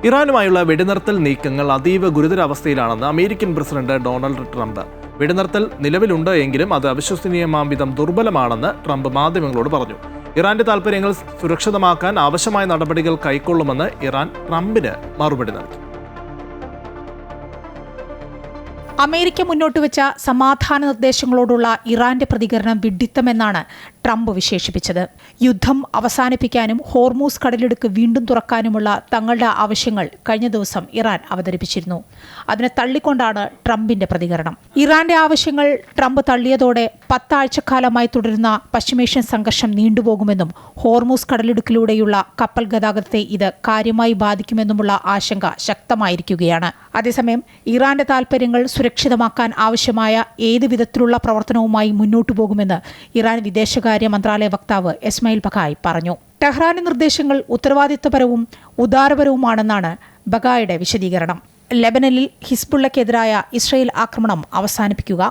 ഇറാനുമായുള്ള വെടിനിർത്തൽ നീക്കങ്ങൾ അതീവ ഗുരുതരാവസ്ഥയിലാണെന്ന് അമേരിക്കൻ പ്രസിഡന്റ് ഡൊണാൾഡ് ട്രംപ്. വെടിനിർത്തൽ നിലവിലുണ്ട് എങ്കിലും അത് അവിശ്വസനീയമാം വിധം ദുർബലമാണെന്ന് ട്രംപ് മാധ്യമങ്ങളോട് പറഞ്ഞു. ഇറാന്റെ താൽപര്യങ്ങൾ സുരക്ഷിതമാക്കാൻ ആവശ്യമായ നടപടികൾ കൈക്കൊള്ളുമെന്ന് ഇറാൻ ട്രംപിന് മറുപടി നൽകി. അമേരിക്ക മുന്നോട്ട് വെച്ച സമാധാന നിർദ്ദേശങ്ങളോടുള്ള ഇറാന്റെ പ്രതികരണം വിഡ്ഢിത്തമെന്നാണ് ട്രംപ് വിശേഷിപ്പിച്ചത്. യുദ്ധം അവസാനിപ്പിക്കാനും ഹോർമൂസ് കടലിടുക്ക് വീണ്ടും തുറക്കാനുമുള്ള തങ്ങളുടെ ആവശ്യങ്ങൾ കഴിഞ്ഞ ദിവസം ഇറാൻ അവതരിപ്പിച്ചിരുന്നു. അതിനെ തള്ളിക്കൊണ്ടാണ് ട്രംപിന്റെ പ്രതികരണം. ഇറാന്റെ ആവശ്യങ്ങൾ ട്രംപ് തള്ളിയതോടെ 10 ആഴ്ചക്കാലമായി തുടരുന്ന പശ്ചിമേഷ്യൻ സംഘർഷം നീണ്ടുപോകുമെന്നും ഹോർമൂസ് കടലിടുക്കിലൂടെയുള്ള കപ്പൽ ഗതാഗതത്തെ ഇത് കാര്യമായി ബാധിക്കുമെന്നുമുള്ള ആശങ്ക ശക്തമായിരിക്കുകയാണ്. അതേസമയം ഇറാന്റെ താൽപര്യങ്ങൾ സുരക്ഷിതമാക്കാൻ ആവശ്യമായ ഏത് വിധത്തിലുള്ള പ്രവർത്തനവുമായി മുന്നോട്ടു പോകുമെന്ന് ഇറാൻ വിദേശകാര്യ മന്ത്രാലയ വക്താവ് ഇസ്മായിൽ ബഖായി പറഞ്ഞു. ടെഹ്റാന്റെ നിർദ്ദേശങ്ങൾ ഉത്തരവാദിത്വപരവും ഉദാരപരവുമാണെന്നാണ് ബഖായിയുടെ വിശദീകരണം. ലെബനനിൽ ഹിസ്ബുള്ളക്കെതിരായ ഇസ്രയേൽ ആക്രമണം അവസാനിപ്പിക്കുക,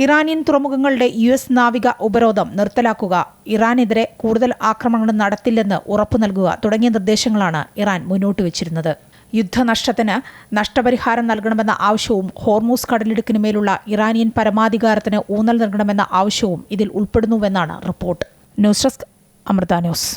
ഇറാനിയൻ തുറമുഖങ്ങളുടെ US നാവിക ഉപരോധം നിർത്തലാക്കുക, ഇറാനെതിരെ കൂടുതൽ ആക്രമണങ്ങൾ നടത്തില്ലെന്ന് ഉറപ്പു നൽകുക തുടങ്ങിയ നിർദ്ദേശങ്ങളാണ് ഇറാൻ മുന്നോട്ട് വെച്ചിരുന്നത്. യുദ്ധനഷ്ടത്തിന് നഷ്ടപരിഹാരം നൽകണമെന്ന ആവശ്യവും ഹോർമൂസ് കടലിടുക്കിനുമേലുള്ള ഇറാനിയൻ പരമാധികാരത്തിന് ഊന്നൽ നൽകണമെന്ന ആവശ്യവും ഇതിൽ ഉൾപ്പെടുന്നുവെന്നാണ് report. News desk, Amrita news.